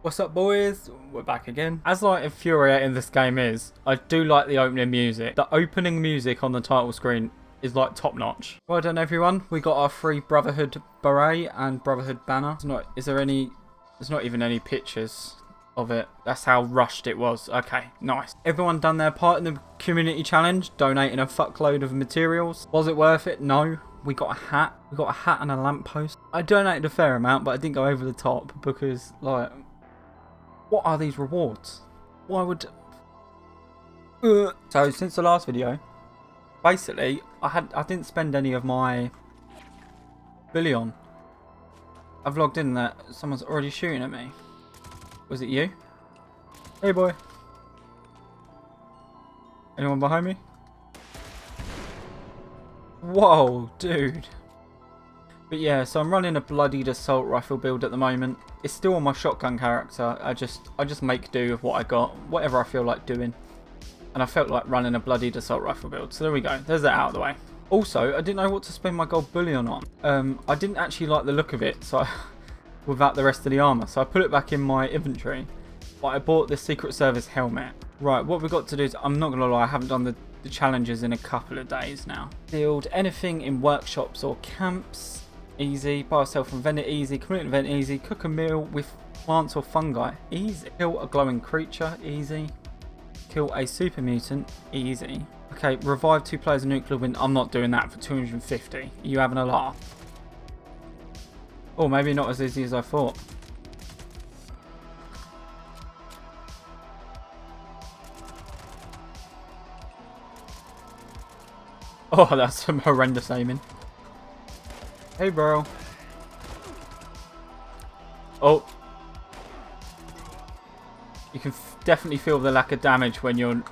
What's up, boys? We're back again. As like infuriating this game is, I do like the opening music. The opening music on the title screen is like top notch. Well done, everyone. We got our free Brotherhood beret and Brotherhood banner. There's not even any pictures of it. That's how rushed it was. Okay, nice. Everyone done their part in the community challenge, donating a fuckload of materials. Was it worth it? No. We got a hat. We got a hat and a lamppost. I donated a fair amount, but I didn't go over the top because, like, what are these rewards? Why would... So, since the last video, basically, I didn't spend any of my billion. I've logged in that someone's already shooting at me. Was it you? Hey, boy. Anyone behind me? Whoa, dude. But yeah, so I'm running a bloodied assault rifle build at the moment. It's still on my shotgun character. I just make do with what I got, whatever I feel like doing. And I felt like running a bloodied assault rifle build. So there we go. There's that out of the way. Also, I didn't know what to spend my gold bullion on. I didn't actually like the look of it, so without the rest of the armor. So I put it back in my inventory. But I bought this Secret Service helmet. Right, what we've got to do is, I'm not going to lie, I haven't done the challenges in a couple of days now. Build anything in workshops or camps. Easy. Buy or sell from vendor. Easy. Complete an event. Easy. Cook a meal with plants or fungi. Easy. Kill a glowing creature. Easy. Kill a super mutant. Easy. Okay, revive 2 players in nuclear win. I'm not doing that for 250. Are you having a laugh? Oh, maybe not as easy as I thought. Oh, that's some horrendous aiming. Hey, bro. Oh. You can definitely feel the lack of damage when you're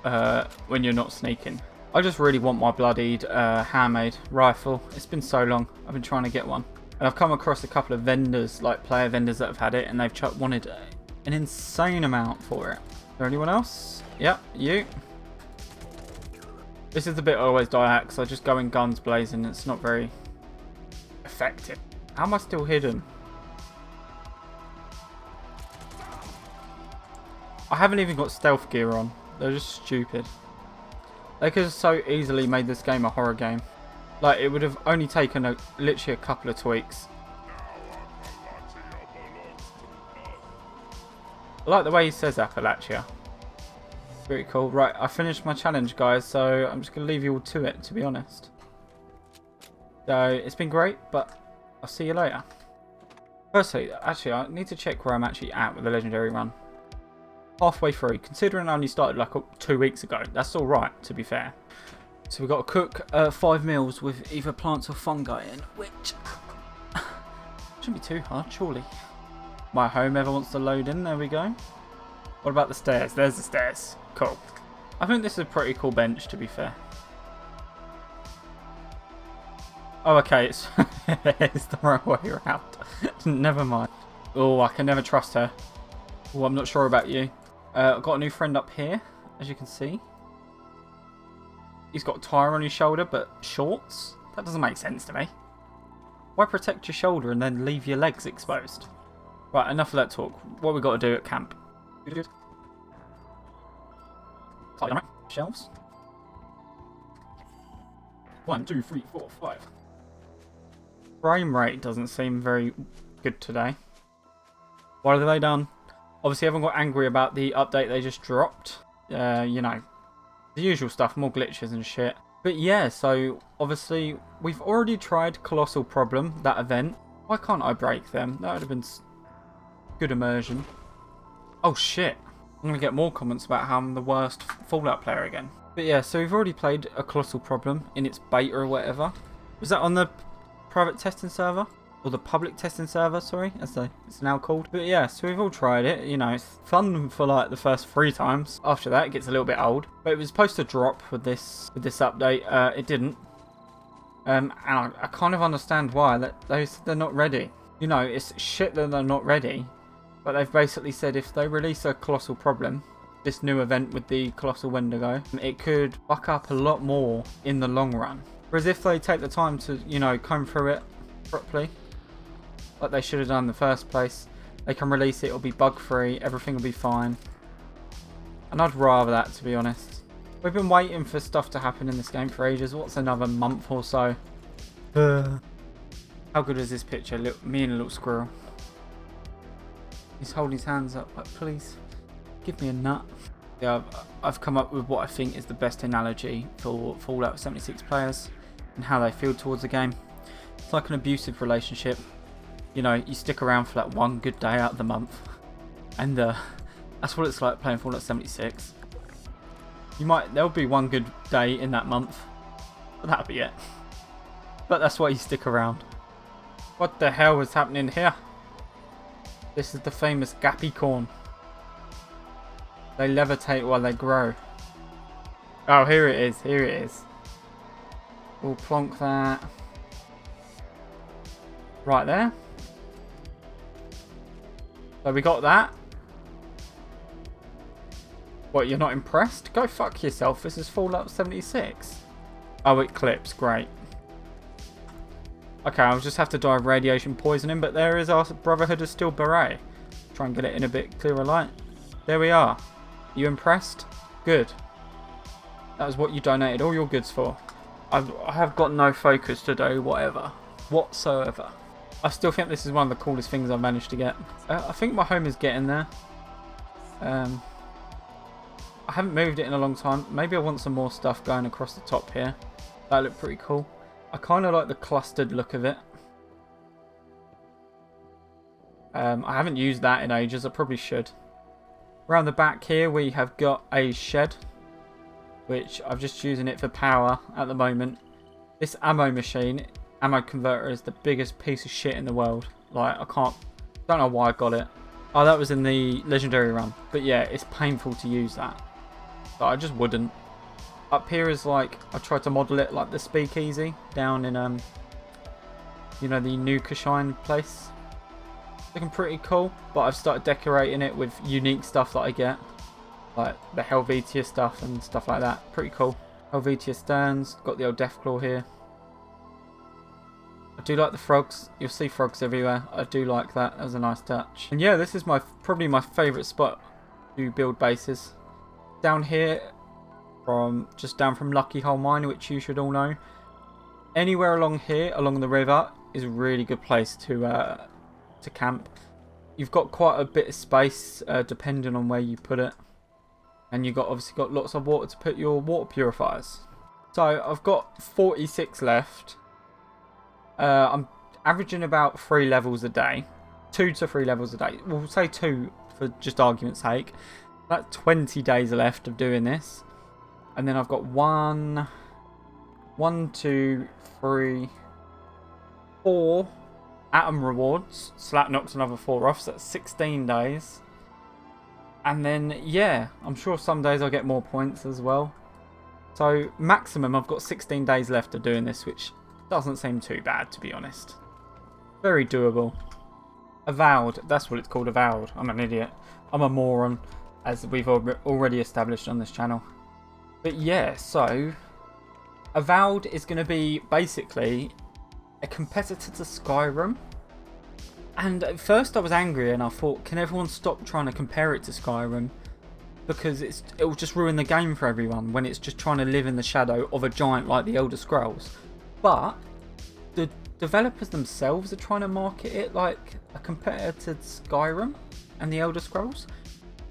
not sneaking. I just really want my bloodied handmade rifle. It's been so long. I've been trying to get one. And I've come across a couple of vendors, like player vendors that have had it, and they've wanted an insane amount for it. Is there anyone else? Yep, you. This is the bit I always die at, because I just go in guns blazing. It's not very effective. How am I still hidden? I haven't even got stealth gear on. They're just stupid. They could have so easily made this game a horror game. Like, it would have only taken literally a couple of tweaks. I like the way he says Appalachia. Pretty cool. Right, I finished my challenge, guys, so I'm just going to leave you all to it, to be honest. So, it's been great, but I'll see you later. Firstly, actually, I need to check where I'm actually at with the legendary run. Halfway through, considering I only started like 2 weeks ago. That's alright, to be fair. So we've got to cook 5 meals with either plants or fungi in, which shouldn't be too hard, surely. My home ever wants to load in, there we go. What about the stairs? There's the stairs. Cool. I think this is a pretty cool bench, to be fair. Oh, okay, it's, it's the wrong way around. Never mind. Oh, I can never trust her. Oh, I'm not sure about you. I've got a new friend up here, as you can see. He's got a tire on his shoulder, but shorts? That doesn't make sense to me. Why protect your shoulder and then leave your legs exposed? Right, enough of that talk. What we got to do at camp? Shelves. 1, 2, 3, 4, 5. Frame rate doesn't seem very good today. What have they done? Obviously, everyone got angry about the update they just dropped. You know, the usual stuff, more glitches and shit. But yeah, so obviously, we've already tried Colossal Problem, that event. Why can't I break them? That would have been good immersion. Oh shit. I'm going to get more comments about how I'm the worst Fallout player again. But yeah, so we've already played a Colossal Problem in its beta or whatever. Was that on the private testing server? Or the public testing server, sorry, as it's now called. But yeah, so we've all tried it. You know, it's fun for like the first 3 times. After that, it gets a little bit old. But it was supposed to drop with this update. It didn't. And I kind of understand why. They're not ready. You know, it's shit that they're not ready. But they've basically said if they release a Colossal Problem, this new event with the Colossal Wendigo, it could fuck up a lot more in the long run. Whereas if they take the time to, you know, comb through it properly, like they should have done in the first place, They can release it, it'll be bug free, everything will be fine. And I'd rather that, to be honest. We've been waiting for stuff to happen in this game for ages. What's another month or so? How good is this picture? Look, me and a little squirrel. He's holding his hands up like, please, give me a nut. Yeah, I've come up with what I think is the best analogy for Fallout 76 players and how they feel towards the game. It's like an abusive relationship. You know, you stick around for that one good day out of the month. And that's what it's like playing Fallout 76. There'll be one good day in that month, but that'll be it. But that's why you stick around. What the hell is happening here? This is the famous gappy corn. They levitate while they grow. Oh, here it is. Here it is. We'll plonk that right there. So we got that. What, you're not impressed? Go fuck yourself. This is Fallout 76. Oh, it clips. Great. Okay, I'll just have to die of radiation poisoning, but there is our Brotherhood of Steel Beret. Try and get it in a bit clearer light. There we are. You impressed? Good. That was what you donated all your goods for. I have got no focus to do whatsoever. I still think this is one of the coolest things I've managed to get. I think my home is getting there. I haven't moved it in a long time. Maybe I want some more stuff going across the top here. That looked pretty cool. I kind of like the clustered look of it. I haven't used that in ages. I probably should. Around the back here we have got a shed, which I'm just using it for power at the moment. This ammo machine, ammo converter, is the biggest piece of shit in the world. Like, don't know why I got it. Oh, that was in the legendary run. But yeah, it's painful to use that. But I just wouldn't. Up here is like, I tried to model it like the speakeasy down in, you know, the New Kashine place. Looking pretty cool, but I've started decorating it with unique stuff that I get. Like the Helvetia stuff and stuff like that. Pretty cool. Helvetia Stearns, got the old Deathclaw here. I do like the frogs. You'll see frogs everywhere. I do like that. That was a nice touch. And yeah, this is probably my favourite spot to build bases. Down here, just down from Lucky Hole Mine, which you should all know. Anywhere along here, along the river, is a really good place to camp. You've got quite a bit of space depending on where you put it. And you've obviously got lots of water to put your water purifiers. So I've got 46 left. I'm averaging about 3 levels a day. 2 to 3 levels a day. We'll say 2 for just argument's sake. That's 20 days left of doing this. And then I've got 1, 2, 3, 4 atom rewards. So that knocks another 4 off. So that's 16 days. And then, yeah, I'm sure some days I'll get more points as well. So maximum, I've got 16 days left of doing this, which doesn't seem too bad, to be honest. Very doable. Avowed. That's what it's called, Avowed. I'm an idiot. I'm a moron, as we've already established on this channel. But yeah, so Avowed is going to be basically a competitor to Skyrim. And at first I was angry and I thought, can everyone stop trying to compare it to Skyrim? Because it will just ruin the game for everyone when it's just trying to live in the shadow of a giant like the Elder Scrolls. But the developers themselves are trying to market it like a competitor to Skyrim and the Elder Scrolls,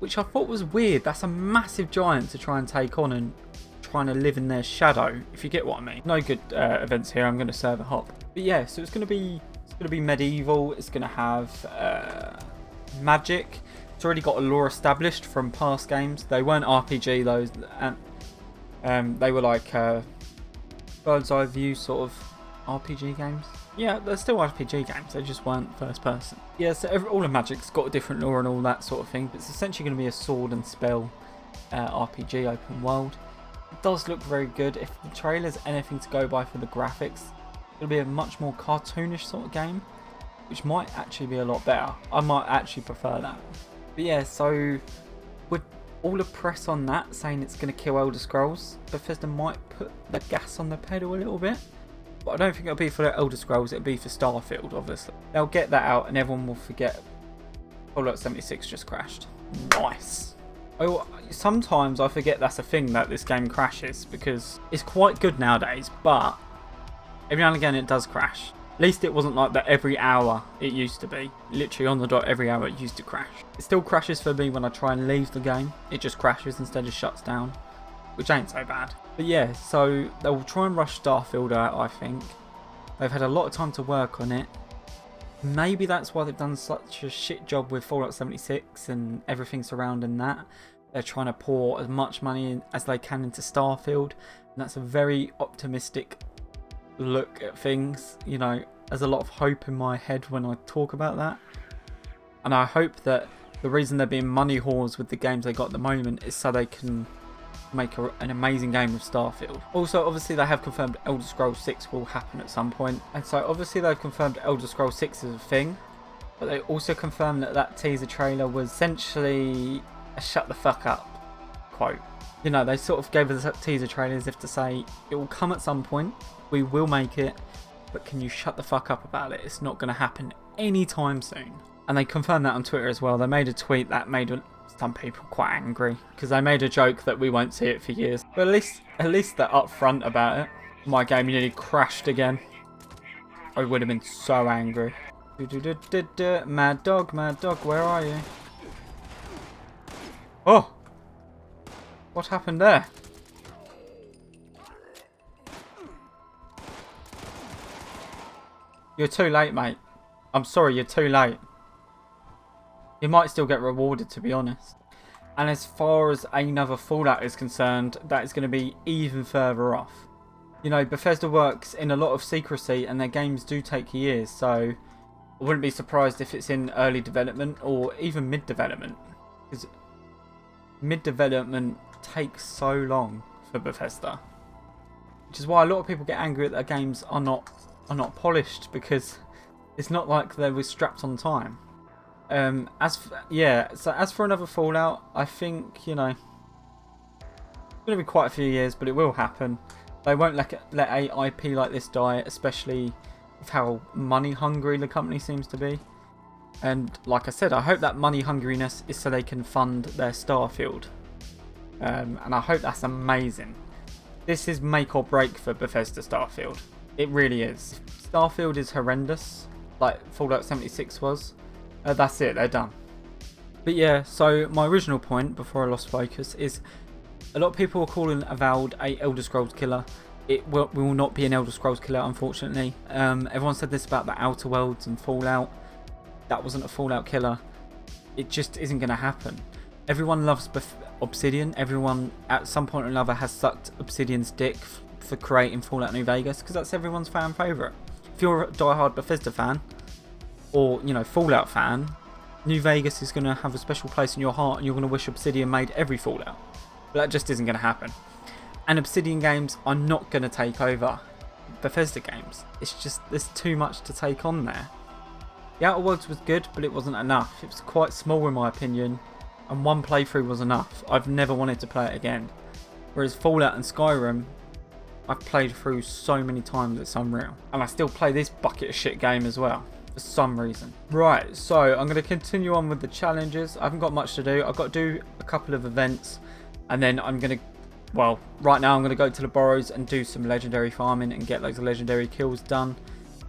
which I thought was weird. That's a massive giant to try and take on and trying to live in their shadow, if you get what I mean. No good events here. I'm going to serve a hop. But yeah, so it's going to be medieval. It's going to have magic. It's already got a lore established from past games. They weren't RPG those, and they were like bird's eye view sort of RPG games. Yeah, they're still RPG games. They just weren't first person. Yeah, so all of magic's got a different lore and all that sort of thing. But it's essentially going to be a sword and spell RPG open world. It does look very good. If the trailer's anything to go by for the graphics, it'll be a much more cartoonish sort of game, which might actually be a lot better. I might actually prefer that. But yeah, so with all the press on that saying it's going to kill Elder Scrolls, Bethesda might put the gas on the pedal a little bit. But I don't think it'll be for the Elder Scrolls, it'll be for Starfield, obviously. They'll get that out and everyone will forget Fallout 76 just crashed. Nice. Oh, sometimes I forget that's a thing, that this game crashes, because it's quite good nowadays, but every now and again it does crash. At least it wasn't like that every hour it used to be. Literally on the dot every hour it used to crash. It still crashes for me when I try and leave the game. It just crashes instead of shuts down, which ain't so bad. But yeah, so they'll try and rush Starfield out, I think. They've had a lot of time to work on it. Maybe that's why they've done such a shit job with Fallout 76 and everything surrounding that. They're trying to pour as much money as they can into Starfield. And that's a very optimistic look at things. You know, there's a lot of hope in my head when I talk about that. And I hope that the reason they're being money whores with the games they got at the moment is so they can make an amazing game with Starfield. Also, obviously they have confirmed Elder Scrolls 6 will happen at some point. And so obviously they've confirmed Elder Scrolls 6 is a thing. But they also confirmed that that teaser trailer was essentially a shut the fuck up quote. You know, they sort of gave us a teaser trailer as if to say, it will come at some point, we will make it, but can you shut the fuck up about it? It's not going to happen anytime soon. And they confirmed that on Twitter as well. They made a tweet that made some people quite angry, because they made a joke that we won't see it for years. But at least they're upfront about it. My game nearly crashed again. I would have been so angry. Mad dog, where are you? Oh! What happened there? You're too late, mate. I'm sorry, you're too late. You might still get rewarded, to be honest. And as far as another Fallout is concerned, that is going to be even further off. You know, Bethesda works in a lot of secrecy and their games do take years, so I wouldn't be surprised if it's in early development or even mid-development. Because mid-development takes so long for Bethesda. Which is why a lot of people get angry that their games are not polished, because it's not like they were strapped on time. As for another Fallout, I think, you know, it's going to be quite a few years, but it will happen. They won't let a IP like this die, especially with how money hungry the company seems to be. And like I said, I hope that money hungriness is so they can fund their Starfield. And I hope that's amazing. This is make or break for Bethesda Starfield. It really is. Starfield is horrendous, like Fallout 76 was. That's it, they're done. But yeah, so my original point before I lost focus is a lot of people are calling Avowed a Elder Scrolls killer. It will not be an Elder Scrolls killer, unfortunately. Everyone said this about the Outer Worlds and Fallout. That wasn't a Fallout killer. It just isn't going to happen. Everyone loves Obsidian. Everyone at some point or another has sucked Obsidian's dick for creating Fallout New Vegas, because that's everyone's fan favourite. If you're a diehard Bethesda fan, or, you know, Fallout fan, New Vegas is going to have a special place in your heart and you're going to wish Obsidian made every Fallout. But that just isn't going to happen. And Obsidian games are not going to take over Bethesda games. It's just, there's too much to take on there. The Outer Worlds was good, but it wasn't enough. It was quite small in my opinion, and one playthrough was enough. I've never wanted to play it again. Whereas Fallout and Skyrim, I've played through so many times, it's unreal. And I still play this bucket of shit game as well, for some reason. Right, so I'm going to continue on with the challenges. I haven't got much to do. I've got to do a couple of events, and then I'm going to, well, right now I'm going to go to the Burrows and do some legendary farming and get loads of legendary kills done.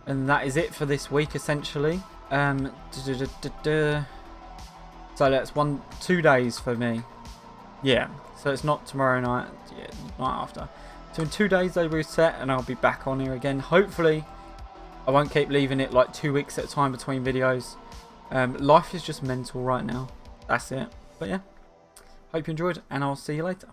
And that is it for this week, essentially. So that's 2 days for me. Yeah, so it's not tomorrow night, yeah, night after. So in 2 days they reset and I'll be back on here again. Hopefully I won't keep leaving it like 2 weeks at a time between videos. Life is just mental right now. That's it. But yeah, hope you enjoyed and I'll see you later.